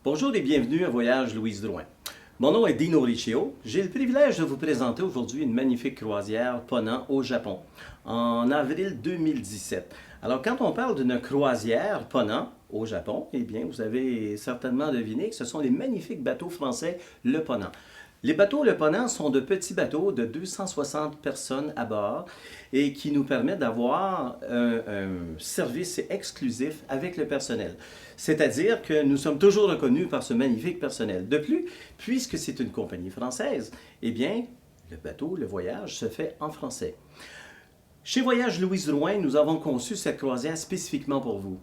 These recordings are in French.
Bonjour et bienvenue à Voyage Louise Drouin. Mon nom est Dino Riccio. J'ai le privilège de vous présenter aujourd'hui une magnifique croisière Ponant au Japon, en avril 2017. Alors, quand on parle d'une croisière Ponant au Japon, eh bien, vous avez certainement deviné que ce sont les magnifiques bateaux français Le Ponant. Les bateaux Le Ponant sont de petits bateaux de 260 personnes à bord et qui nous permettent d'avoir un service exclusif avec le personnel. C'est-à-dire que nous sommes toujours reconnus par ce magnifique personnel. De plus, puisque c'est une compagnie française, eh bien, le bateau, le voyage se fait en français. Chez Voyage Louise Drouin, nous avons conçu cette croisière spécifiquement pour vous.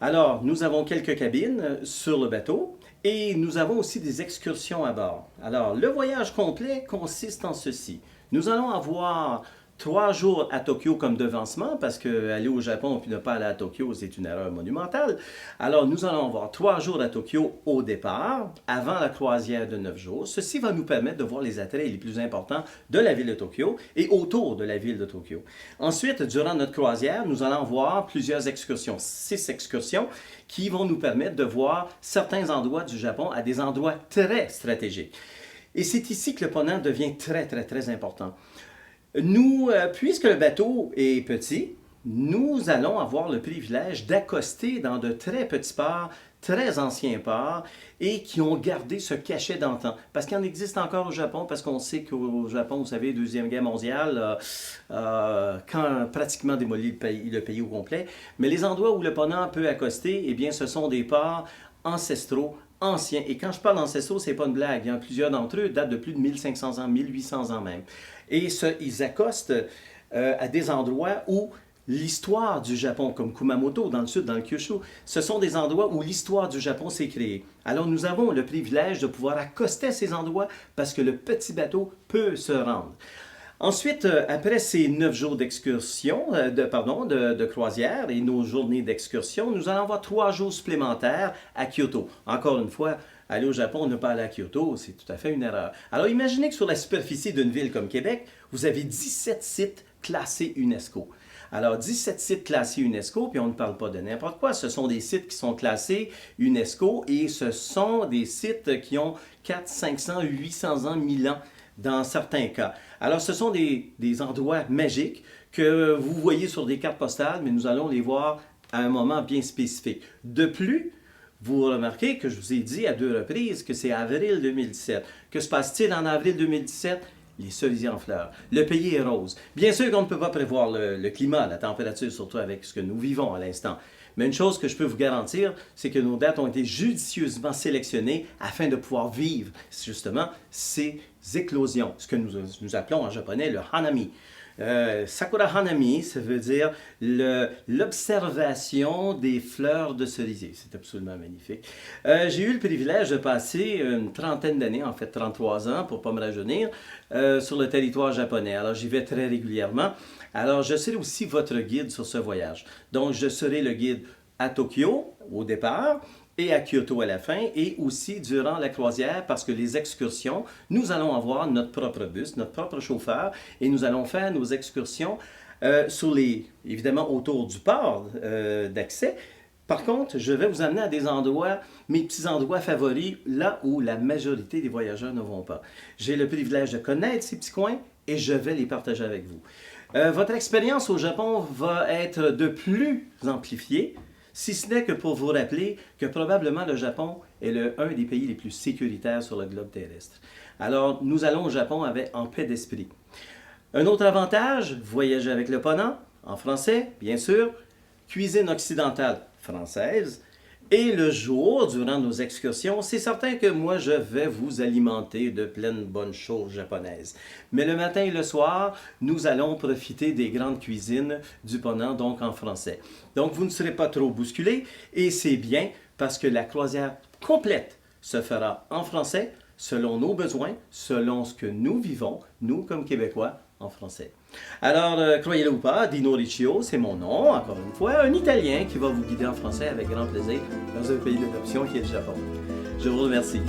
Alors, nous avons quelques cabines sur le bateau et nous avons aussi des excursions à bord. Alors, le voyage complet consiste en ceci. Nous allons avoir 3 jours à Tokyo comme devancement, parce qu'aller au Japon puis ne pas aller à Tokyo, c'est une erreur monumentale. Alors, nous allons avoir 3 jours à Tokyo au départ, avant la croisière de 9 jours. Ceci va nous permettre de voir les attraits les plus importants de la ville de Tokyo et autour de la ville de Tokyo. Ensuite, durant notre croisière, nous allons voir plusieurs excursions, 6 excursions, qui vont nous permettre de voir certains endroits du Japon à des endroits très stratégiques. Et c'est ici que le Ponant devient très important. Nous, puisque le bateau est petit, nous allons avoir le privilège d'accoster dans de très petits ports, très anciens ports, et qui ont gardé ce cachet d'antan. Parce qu'il en existe encore au Japon, parce qu'on sait qu'au Japon, vous savez, Deuxième Guerre mondiale, quand pratiquement démoli le pays au complet. Mais les endroits où le Ponant peut accoster, eh bien, ce sont des ports ancestraux, anciens. Et quand je parle ancestraux, c'est pas une blague. Hein. Plusieurs d'entre eux datent de plus de 1500 ans, 1800 ans même. Et ils accostent à des endroits où l'histoire du Japon, comme Kumamoto dans le sud, dans le Kyushu, ce sont des endroits où l'histoire du Japon s'est créée. Alors nous avons le privilège de pouvoir accoster à ces endroits parce que le petit bateau peut se rendre. Ensuite, après ces 9 jours d'excursion, de croisière et nos journées d'excursion, nous allons avoir 3 jours supplémentaires à Kyoto. Encore une fois, aller au Japon, ne pas aller à Kyoto, c'est tout à fait une erreur. Alors imaginez que sur la superficie d'une ville comme Québec, vous avez 17 sites classés UNESCO. Alors, 17 sites classés UNESCO, puis on ne parle pas de n'importe quoi, ce sont des sites qui sont classés UNESCO et ce sont des sites qui ont 400, 500, 800 ans, 1000 ans dans certains cas. Alors, ce sont des endroits magiques que vous voyez sur des cartes postales, mais nous allons les voir à un moment bien spécifique. De plus, vous remarquez que je vous ai dit à 2 reprises que c'est avril 2017. Que se passe-t-il en avril 2017? Les cerisiers en fleurs. Le pays est rose. Bien sûr qu'on ne peut pas prévoir le climat, la température, surtout avec ce que nous vivons à l'instant. Mais une chose que je peux vous garantir, c'est que nos dates ont été judicieusement sélectionnées afin de pouvoir vivre justement ces éclosions, ce que nous appelons en japonais le hanami. Sakura Hanami, ça veut dire l'observation des fleurs de cerisier. C'est absolument magnifique. J'ai eu le privilège de passer une trentaine d'années, en fait 33 ans, pour ne pas me rajeunir, sur le territoire japonais. Alors j'y vais très régulièrement. Alors je serai aussi votre guide sur ce voyage. Donc je serai le guide à Tokyo au départ, et à Kyoto à la fin, et aussi durant la croisière, parce que les excursions, nous allons avoir notre propre bus, notre propre chauffeur, et nous allons faire nos excursions évidemment autour du port d'accès. Par contre, je vais vous amener à des endroits, mes petits endroits favoris, là où la majorité des voyageurs ne vont pas. J'ai le privilège de connaître ces petits coins, et je vais les partager avec vous. Votre expérience au Japon va être de plus amplifiée, si ce n'est que pour vous rappeler que probablement le Japon est un des pays les plus sécuritaires sur le globe terrestre. Alors, nous allons au Japon en paix d'esprit. Un autre avantage, voyager avec le Ponant, en français, bien sûr, cuisine occidentale française, et le jour, durant nos excursions, c'est certain que moi, je vais vous alimenter de pleines bonnes choses japonaises. Mais le matin et le soir, nous allons profiter des grandes cuisines du Ponant, donc en français. Donc, vous ne serez pas trop bousculés, et c'est bien parce que la croisière complète se fera en français, selon nos besoins, selon ce que nous vivons, nous comme Québécois, en français. Alors, croyez-le ou pas, Dino Riccio, c'est mon nom, encore une fois, un Italien qui va vous guider en français avec grand plaisir dans un pays d'adoption qui est le Japon. Je vous remercie.